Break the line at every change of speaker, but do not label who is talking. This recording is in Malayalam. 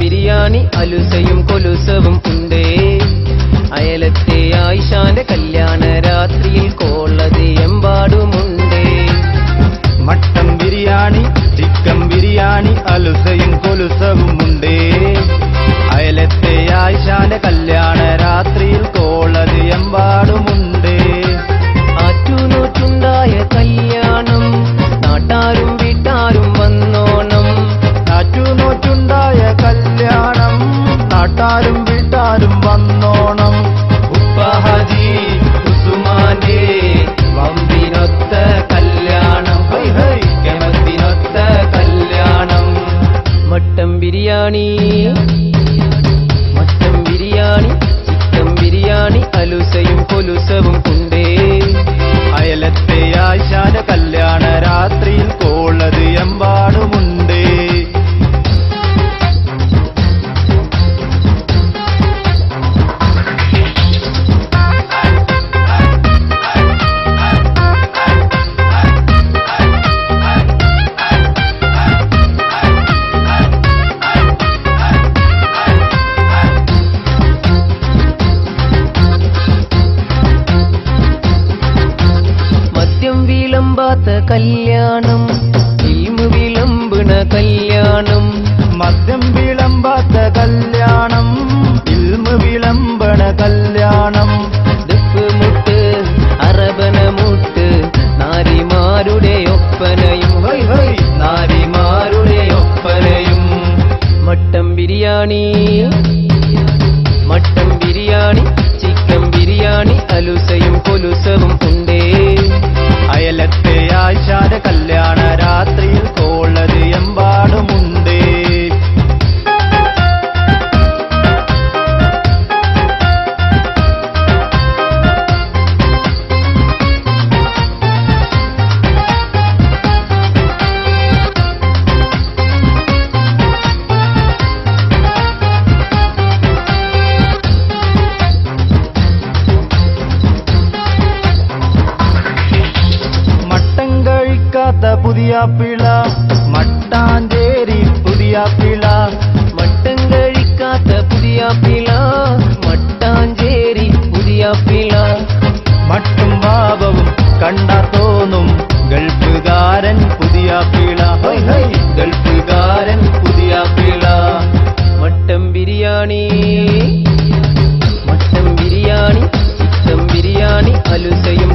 ബിരിയാണി അലുസയും കൊലുസവും ഉണ്ടേ. അയലത്തെ ആയിഷാന്റെ കല്യാണ രാത്രിയിൽ കോളത് എമ്പാടുമുണ്ടേ.
മട്ടൻ ബിരിയാണി ചിക്കൻ ബിരിയാണി അലുസയും കൊലുസവും ഉണ്ടേ. അയലത്തെ ആയിഷാന്റെ കല്യാണ രാത്രിയിൽ കോളത് എമ്പാടുമുണ്ടേ.
ആറ്റുനോറ്റുണ്ടായ കല്യാണം നാട്ടാരും വീട്ടാരും വന്നോണം.
ആറ്റുനോറ്റുണ്ടായ കല്യാണം നാട്ടാരും വീട്ടാരും വന്നോണം.
ഉപ്പഹജി ഉസ്മാന്റെ വമ്പിനൊത്ത കല്യാണം, കെമത്തിനൊത്ത കല്യാണം. മട്ടൻ ബിരിയാണി ചിക്കൻ ബിരിയാണി അലുസയും കൊലുസവും ഉണ്ടേ.
അയലത്തെ ആയിഷാന്റെ കല്യാണ രാത്രിയിൽ കോളത് എമ്പാടുമുണ്ടേ.
വിളമ്പാത്ത കല്യാണം ഇൽമു വിളമ്പുണ കല്യാണം.
മദ്യം വിളമ്പാത്ത കല്യാണം ഇൽമു വിളമ്പണ കല്യാണം.
ദഫ് മുട്ട് അറബന മുട്ട് നാരിമാരുടെ ഒപ്പനയും നാരിമാരുടെ ഒപ്പനയും. മട്ടൻ ബിരിയാണി ചിക്കൻ ബിരിയാണി അലുസയും കൊലുസവും ഉണ്ടേ.
അയലത്തെ ആയിഷാന്റെ കല്യാണ രാത്രിയിൽ കോളത് എമ്പാടുമുണ്ടേ. പുതിയ പിള മട്ടാഞ്ചേരി പുതിയ പിള.
മട്ടൻ കഴിക്കാത്ത പുതിയ പിള മട്ടാഞ്ചേരി പുതിയ പിള.
മട്ടും ഭാവവും കണ്ടാ തോന്നും ഗൾഫുകാരൻ പുതിയ പിള.
ഗൾഫുകാരൻ പുതിയ പിള. Mutton biryani chicken biryani അലുസയും